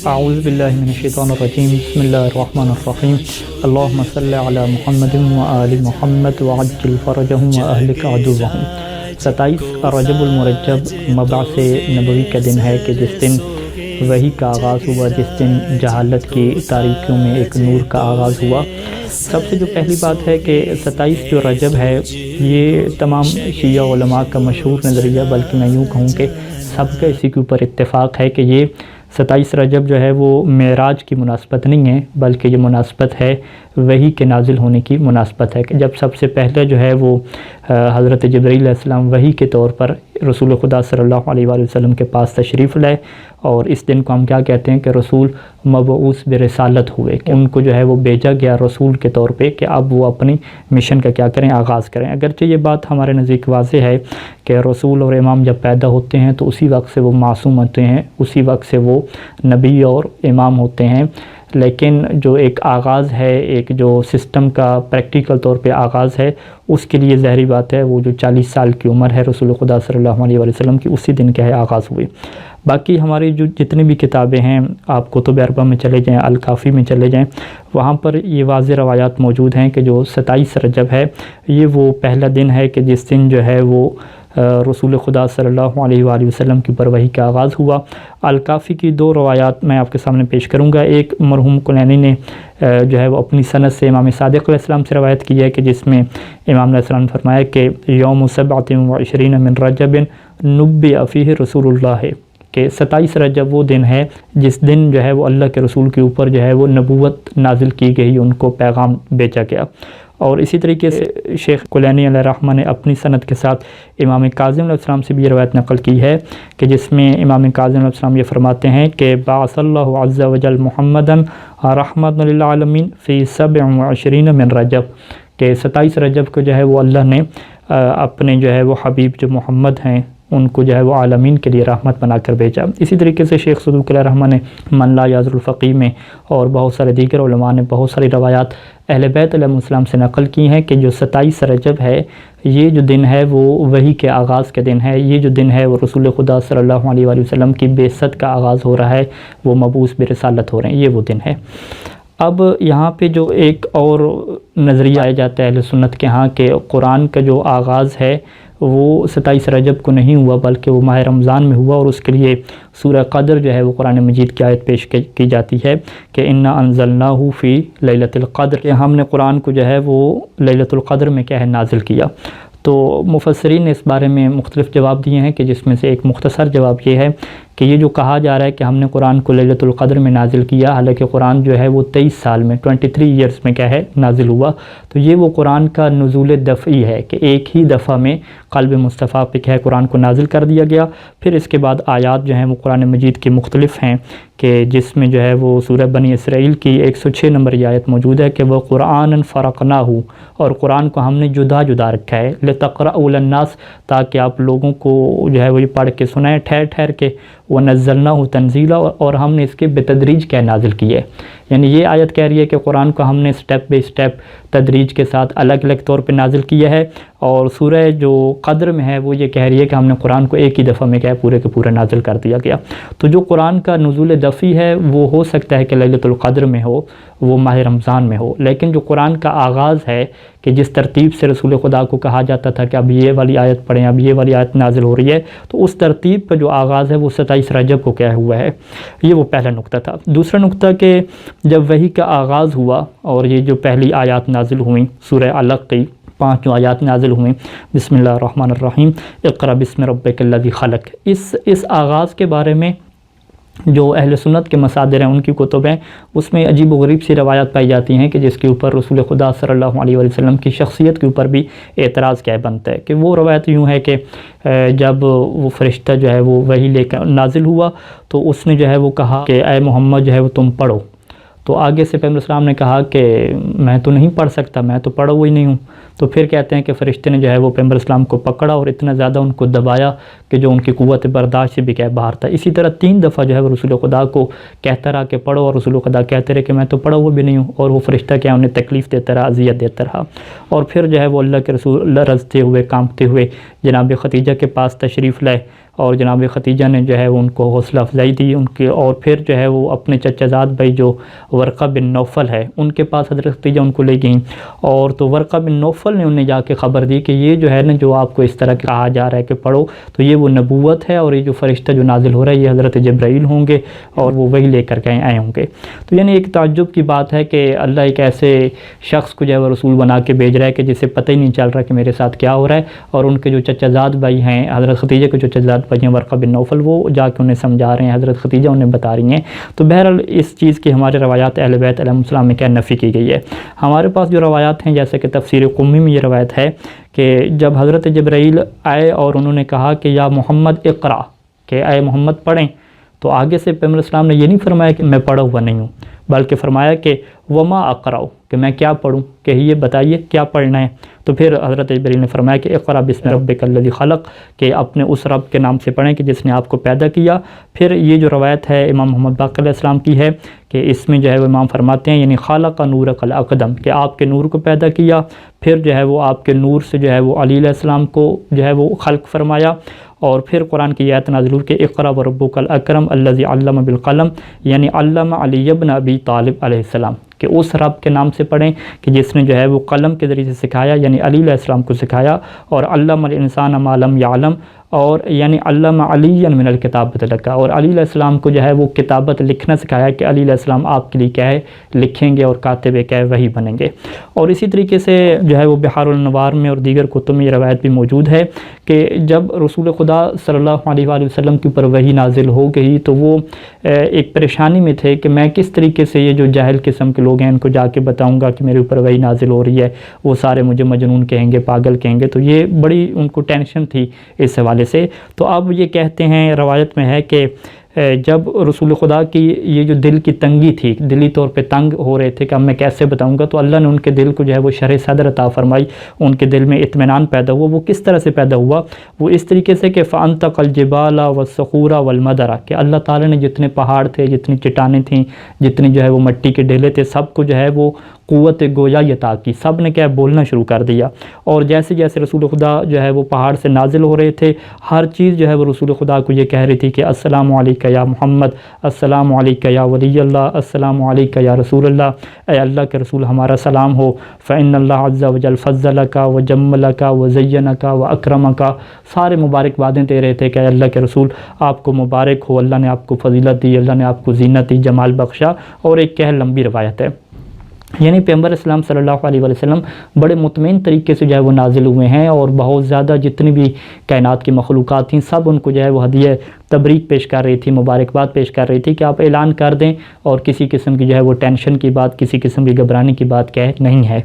اعوذ باللہ من الشیطان الرجیم بسم اللہ الرحمن الرحیم اللہم صلی علی محمد وآل محمد وعجل فرجہم واہلک عدوہم۔ 27 رجب المرجب مبعث نبوی کا دن ہے کہ جس دن وحی کا آغاز ہوا، جس دن جہالت کی تاریکیوں میں ایک نور کا آغاز ہوا۔ سب سے جو پہلی بات ہے کہ 27 جو رجب ہے یہ تمام شیعہ علماء کا مشہور نظریہ، بلکہ میں یوں کہوں کہ سب کا اسی کے اوپر اتفاق ہے کہ یہ 27 رجب جو ہے وہ معراج کی مناسبت نہیں ہے، بلکہ یہ مناسبت ہے وحی کے نازل ہونے کی مناسبت ہے کہ جب سب سے پہلے جو ہے وہ حضرت جبرائیل علیہ السلام وحی کے طور پر رسول خدا صلی اللہ علیہ وآلہ وسلم کے پاس تشریف لائے، اور اس دن کو ہم کیا کہتے ہیں کہ رسول مبعوث برسالت ہوئے، کہ ان کو جو ہے وہ بھیجا گیا رسول کے طور پہ کہ اب وہ اپنی مشن کا کیا کریں، آغاز کریں۔ اگرچہ یہ بات ہمارے نزدیک واضح ہے کہ رسول اور امام جب پیدا ہوتے ہیں تو اسی وقت سے وہ معصوم ہوتے ہیں، اسی وقت سے وہ نبی اور امام ہوتے ہیں، لیکن جو ایک آغاز ہے، ایک جو سسٹم کا پریکٹیکل طور پہ آغاز ہے، اس کے لیے ظاہری بات ہے وہ جو 40 سال کی عمر ہے رسول خدا صلی اللہ علیہ وآلہ وسلم کی، اسی دن کیا ہے آغاز ہوئی۔ باقی ہماری جو جتنی بھی کتابیں ہیں، آپ کتب اربعہ میں چلے جائیں، الکافی میں چلے جائیں، وہاں پر یہ واضح روایات موجود ہیں کہ جو 27 رجب ہے یہ وہ پہلا دن ہے کہ جس دن جو ہے وہ رسول خدا صلی اللہ علیہ وآلہ وسلم کی پر وحی کا آغاز ہوا۔ الکافی کی 2 روایات میں آپ کے سامنے پیش کروں گا۔ ایک مرحوم کلینی نے جو ہے وہ اپنی سند سے امام صادق علیہ السلام سے روایت کی ہے کہ جس میں امام علیہ السلام نے فرمایا کہ یوم 27 من رجب نبئ فیہ رسول اللہ، کہ 27 رجب وہ دن ہے جس دن جو ہے وہ اللہ کے رسول کے اوپر جو ہے وہ نبوت نازل کی گئی، ان کو پیغام بیچا گیا۔ اور اسی طریقے سے شیخ کلینی علیہ الرحمہ نے اپنی سند کے ساتھ امام کاظم علیہ السلام سے بھی یہ روایت نقل کی ہے کہ جس میں امام کاظم علیہ السلام یہ فرماتے ہیں کہ بعث اللہ عز وجل محمدً رحمۃ للعالمین فی 27 من رجب، کہ 27 رجب کو جو ہے وہ اللہ نے اپنے جو ہے وہ حبیب جو محمد ہیں ان کو جو ہے وہ عالمین کے لیے رحمت بنا کر بھیجا۔ اسی طریقے سے شیخ صدوق علیہ الرحمہ نے من لا یعذر الفقیہ میں اور بہت سارے دیگر علماء نے بہت ساری روایات اہل بیت علیہ السلام سے نقل کی ہیں کہ جو 27 رجب ہے یہ جو دن ہے وہ وحی کے آغاز کے دن ہے، یہ جو دن ہے وہ رسول خدا صلی اللہ علیہ وآلہ وسلم کی بعثت کا آغاز ہو رہا ہے، وہ مبعوث برسالت ہو رہے ہیں، یہ وہ دن ہے۔ اب یہاں پہ جو ایک اور نظریہ آیا جاتا ہے اہل سنت کے ہاں کہ قرآن کا جو آغاز ہے وہ 27 رجب کو نہیں ہوا بلکہ وہ ماہ رمضان میں ہوا، اور اس کے لیے سورہ قدر جو ہے وہ قرآن مجید کی آیت پیش کی جاتی ہے کہ انا انزلناہ فی لیلۃ القدر، کہ ہم نے قرآن کو جو ہے وہ لیلۃ القدر میں کیا ہے نازل کیا۔ تو مفسرین نے اس بارے میں مختلف جواب دیے ہیں کہ جس میں سے ایک مختصر جواب یہ ہے کہ یہ جو کہا جا رہا ہے کہ ہم نے قرآن کو لیلۃ القدر میں نازل کیا، حالانکہ قرآن جو ہے وہ 23 سال میں 23 ایئرس میں کیا ہے نازل ہوا، تو یہ وہ قرآن کا نزول دفعی ہے کہ ایک ہی دفعہ میں قلب مصطفیٰ پہ کیا ہے قرآن کو نازل کر دیا گیا۔ پھر اس کے بعد آیات جو ہیں وہ قرآن مجید کی مختلف ہیں کہ جس میں جو ہے وہ سورہ بنی اسرائیل کی 106 نمبر یہ آیت موجود ہے کہ وہ قرآن فرقناہ، اور قرآن کو ہم نے جدا جدا رکھا ہے لتقرأوا للناس، تاکہ آپ لوگوں کو جو ہے وہ یہ پڑھ کے سنائیں ٹھہر ٹھہر کے، وَنَزَّلْنَاهُ تَنزِيلًا، اور ہم نے اس کے بتدریج کیا نازل کی ہے۔ یعنی یہ آیت کہہ رہی ہے کہ قرآن کو ہم نے سٹیپ بائی سٹیپ تدریج کے ساتھ الگ الگ طور پہ نازل کیا ہے، اور سورہ جو قدر میں ہے وہ یہ کہہ رہی ہے کہ ہم نے قرآن کو ایک ہی دفعہ میں کیا ہے پورے کے پورے نازل کر دیا گیا۔ تو جو قرآن کا نزول دفعی ہے وہ ہو سکتا ہے کہ لیلۃ القدر میں ہو، وہ ماہ رمضان میں ہو، لیکن جو قرآن کا آغاز ہے کہ جس ترتیب سے رسول خدا کو کہا جاتا تھا کہ اب یہ والی آیت پڑھیں، اب یہ والی آیت نازل ہو رہی ہے، تو اس ترتیب کا جو آغاز ہے وہ 27 رجب کو کیا ہوا ہے، یہ وہ پہلا نقطہ تھا۔ دوسرا نقطہ کہ جب وحی کا آغاز ہوا اور یہ جو پہلی آیات نازل ہوئیں سورہ علق کی 5 جو آیات نازل ہوئیں، بسم اللہ الرحمن الرحیم اقرأ بسم ربک الذی خلق، اس آغاز کے بارے میں جو اہل سنت کے مصادر ہیں ان کی کتب ہیں، اس میں عجیب و غریب سی روایات پائی جاتی ہیں کہ جس کے اوپر رسول خدا صلی اللہ علیہ وآلہ وسلم کی شخصیت کے اوپر بھی اعتراض کیا بنتا ہے۔ کہ وہ روایت یوں ہے کہ جب وہ فرشتہ جو ہے وہ وحی لے کر نازل ہوا تو اس نے جو ہے وہ کہا کہ اے محمد جو ہے وہ تم پڑھو، تو آگے سے پیغمبر اسلام نے کہا کہ میں تو نہیں پڑھ سکتا، میں تو پڑھا ہوا ہی نہیں ہوں۔ تو پھر کہتے ہیں کہ فرشتے نے جو ہے وہ پیغمبر اسلام کو پکڑا اور اتنا زیادہ ان کو دبایا کہ جو ان کی قوت برداشت سے بھی کیا باہر تھا۔ اسی طرح 3 دفعہ جو ہے وہ رسول خدا کو کہتا رہا کہ پڑھو، اور رسول خدا کہتے رہے کہ میں تو پڑھا ہوا بھی نہیں ہوں، اور وہ فرشتہ کیا انہیں تکلیف دیتا رہا، اذیت دیتا رہا۔ اور پھر جو ہے وہ اللہ کے رسول لرزتے ہوئے کانپتے ہوئے جناب ختیجہ کے پاس تشریف لائے، اور جناب ختیجہ نے جو ہے وہ ان کو حوصلہ افزائی دی ان کے، اور پھر جو ہے وہ اپنے چچا زاد بھائی جو ورقہ بن نوفل ہے ان کے پاس حضرت ختیجہ ان کو لے گئیں، اور تو ورقہ بن نوفل نے انہیں جا کے خبر دی کہ یہ جو ہے نا جو آپ کو اس طرح کہا جا رہا ہے کہ پڑھو، تو یہ وہ نبوت ہے، اور یہ جو فرشتہ جو نازل ہو رہا ہے یہ حضرت جبرائیل ہوں گے اور وہ وہی لے کر کے آئے ہوں گے۔ تو یعنی ایک تعجب کی بات ہے کہ اللہ ایک ایسے شخص کو جو ہے وہ رسول بنا کے بھیج رہا ہے کہ جسے پتہ ہی نہیں چل رہا کہ میرے ساتھ کیا ہو رہا ہے، اور ان کے جو چچا زاد بھائی ہیں حضرت ختیجہ کے جو چچا زاد بھائی ہیں ورقہ بن نوفل وہ جا کے انہیں سمجھا رہے ہیں، حضرت ختیجہ انہیں بتا رہی ہیں۔ تو بہرحال اس چیز کی ہمارے روایات اہل بیت علیہ السلام میں کیا نفی کی گئی ہے۔ ہمارے پاس جو روایات ہیں جیسے کہ تفسیر قمی میں یہ روایت ہے کہ جب حضرت جبرائیل آئے اور انہوں نے کہا کہ یا محمد اقرا، کہ اے محمد پڑھیں، تو آگے سے پیغمبر اسلام نے یہ نہیں فرمایا کہ میں پڑھا ہوا نہیں ہوں، بلکہ فرمایا کہ وما اقراؤ، کہ میں کیا پڑھوں، کہ یہ بتائیے کیا پڑھنا ہے۔ تو پھر حضرت جبرائیل نے فرمایا کہ اقرا بسم ربک الذی خلق، کہ اپنے اس رب کے نام سے پڑھیں کہ جس نے آپ کو پیدا کیا۔ پھر یہ جو روایت ہے امام محمد باقر علیہ السلام کی ہے کہ اس میں جو ہے وہ امام فرماتے ہیں یعنی خالق نورک الاقدم، کہ آپ کے نور کو پیدا کیا، پھر جو ہے وہ آپ کے نور سے جو ہے وہ علی علیہ السلام کو جو ہے وہ خلق فرمایا، اور پھر قرآن کی آیت نازل ہوئی کہ اقرا وربک الاکرم الذی علم بالقلم، یعنی علم علی ابن ابی طالب علیہ السلام، کہ اس رب کے نام سے پڑھیں کہ جس نے جو ہے وہ قلم کے ذریعے سے سکھایا، یعنی علی علیہ السلام کو سکھایا، اور علم الانسان ما لم یعلم، اور یعنی علم علی من الکتابۃ لکا، اور علی علیہ السلام کو جو ہے وہ کتابت لکھنا سکھایا کہ علی علیہ السلام آپ کے لیے کیا ہے لکھیں گے اور کاتب کیا ہے وہی بنیں گے۔ اور اسی طریقے سے جو ہے وہ بحار الانوار میں اور دیگر کتب میں یہ روایت بھی موجود ہے کہ جب رسول خدا صلی اللہ علیہ وآلہ وسلم کے اوپر وحی نازل ہو گئی تو وہ ایک پریشانی میں تھے کہ میں کس طریقے سے یہ جو جاہل قسم کے لوگ ہیں ان کو جا کے بتاؤں گا کہ میرے اوپر وحی نازل ہو رہی ہے، وہ سارے مجھے مجنون کہیں گے، پاگل کہیں گے، تو یہ بڑی ان کو ٹینشن تھی اس حوالے سے۔ تو اب یہ کہتے ہیں روایت میں ہے کہ جب رسول خدا کی یہ جو دل کی تنگی تھی، دلی طور پہ تنگ ہو رہے تھے کہ اب میں کیسے بتاؤں گا، تو اللہ نے ان کے دل کو جو ہے وہ شرح صدر عطا فرمائی، ان کے دل میں اطمینان پیدا ہوا۔ وہ کس طرح سے پیدا ہوا؟ وہ اس طریقے سے کہ فَأَنْتَقَ الْجِبَالَ وَالصَّخُورَ وَالْمَدَرَ، کہ اللہ تعالیٰ نے جتنے پہاڑ تھے، جتنی چٹانیں تھیں، جتنی جو ہے وہ مٹی کے ڈھیلے تھے، سب کو جو ہے وہ قوت گویائی عطا کی، سب نے کیا بولنا شروع کر دیا، اور جیسے جیسے رسول خدا جو ہے وہ پہاڑ سے نازل ہو رہے تھے، ہر چیز جو ہے وہ رسول خدا کو یہ کہہ رہی تھی کہ السلام علیکہ یا محمد، السلام علیکہ یا ولی اللہ، السلام علیکہ یا رسول اللہ، اے اللہ کے رسول ہمارا سلام ہو، فإن اللہ عز وجل فضلک وجملک وزینک واکرمک، سارے مبارکبادیں دے رہے تھے کہ اے اللہ کے رسول آپ کو مبارک ہو، اللہ نے آپ کو فضیلت دی، اللہ نے آپ کو زینت دی، جمال بخشا۔ اور ایک کہہ لمبی روایت ہے، یعنی پیغمبر اسلام صلی اللہ علیہ وسلم بڑے مطمئن طریقے سے جو ہے وہ نازل ہوئے ہیں، اور بہت زیادہ جتنی بھی کائنات کی مخلوقات تھیں سب ان کو جو ہے وہ ہدیہ تبریک پیش کر رہی تھی، مبارکباد پیش کر رہی تھی کہ آپ اعلان کر دیں، اور کسی قسم کی جو ہے وہ ٹینشن کی بات، کسی قسم کی گھبرانے کی بات کیا ہے نہیں ہے۔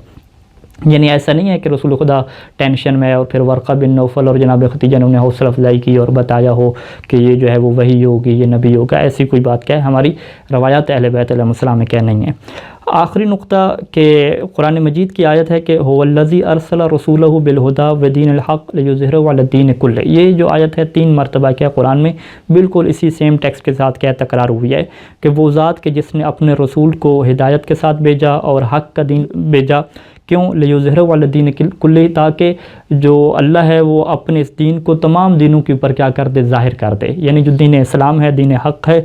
یعنی ایسا نہیں ہے کہ رسول خدا ٹینشن میں اور پھر ورقہ بن نوفل اور جناب ختیجہ نے انہیں حوصلہ افزائی کی اور بتایا ہو کہ یہ جو ہے وہ وحی ہوگی، یہ نبی ہوگا، ایسی کوئی بات کیا ہے ہماری روایات اہل بیت علیہ السلام میں کیا نہیں ہے۔ آخری نقطہ کہ قرآن مجید کی آیت ہے کہ هو الذی ارسل رسولہ بالہدی ودین الحق لیظہرہ علی الدین کلہ، یہ جو آیت ہے 3 مرتبہ کیا قرآن میں بالکل اسی سیم ٹیکسٹ کے ساتھ کیا تکرار ہوئی ہے کہ وہ ذات کہ جس نے اپنے رسول کو ہدایت کے ساتھ بھیجا اور حق کا دین بھیجا، کیوں؟ لیظہرہ علی الدین کلہ، تاکہ جو اللہ ہے وہ اپنے اس دین کو تمام دینوں کے اوپر کیا کر دے، ظاہر کر دے، یعنی جو دین اسلام ہے، دین حق ہے،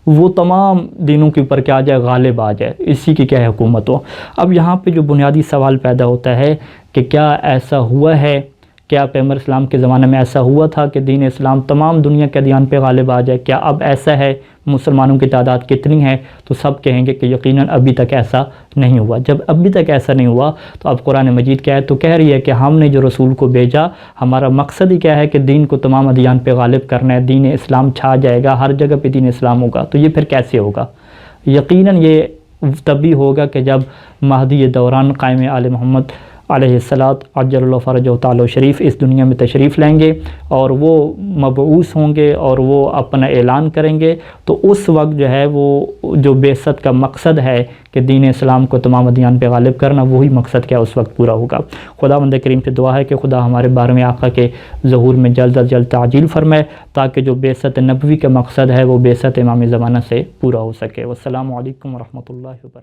وہ تمام دینوں کے اوپر کیا آ جائے، غالب آ جائے، اسی کی کیا ہے حکومت ہو۔ اب یہاں پہ جو بنیادی سوال پیدا ہوتا ہے کہ کیا ایسا ہوا ہے، کیا پیغمبر اسلام کے زمانے میں ایسا ہوا تھا کہ دین اسلام تمام دنیا کے ادیان پہ غالب آ جائے؟ کیا اب ایسا ہے؟ مسلمانوں کی تعداد کتنی ہے؟ تو سب کہیں گے کہ یقیناً ابھی تک ایسا نہیں ہوا۔ جب ابھی تک ایسا نہیں ہوا تو اب قرآن مجید کیا ہے تو کہہ رہی ہے کہ ہم نے جو رسول کو بھیجا، ہمارا مقصد ہی کیا ہے کہ دین کو تمام ادیان پہ غالب کرنا ہے، دین اسلام چھا جائے گا، ہر جگہ پہ دین اسلام ہوگا۔ تو یہ پھر کیسے ہوگا؟ یقیناً یہ تبھی ہوگا کہ جب مہدی دوران قائم آل محمد علیہ الصلاۃ عجل اللہ فرجہ تعالی شریف اس دنیا میں تشریف لائیں گے اور وہ مبعوث ہوں گے اور وہ اپنا اعلان کریں گے، تو اس وقت جو ہے وہ جو بعثت کا مقصد ہے کہ دین اسلام کو تمام ادیان پہ غالب کرنا، وہی مقصد کیا اس وقت پورا ہوگا۔ خداوند کریم سے دعا ہے کہ خدا ہمارے 12ویں آقا کے ظہور میں جلد از جلد تعجیل فرمائے، تاکہ جو بعثت نبوی کا مقصد ہے وہ بعثت امام زمانہ سے پورا ہو سکے۔ والسلام علیکم ورحمۃ اللہ وبرکاتہ۔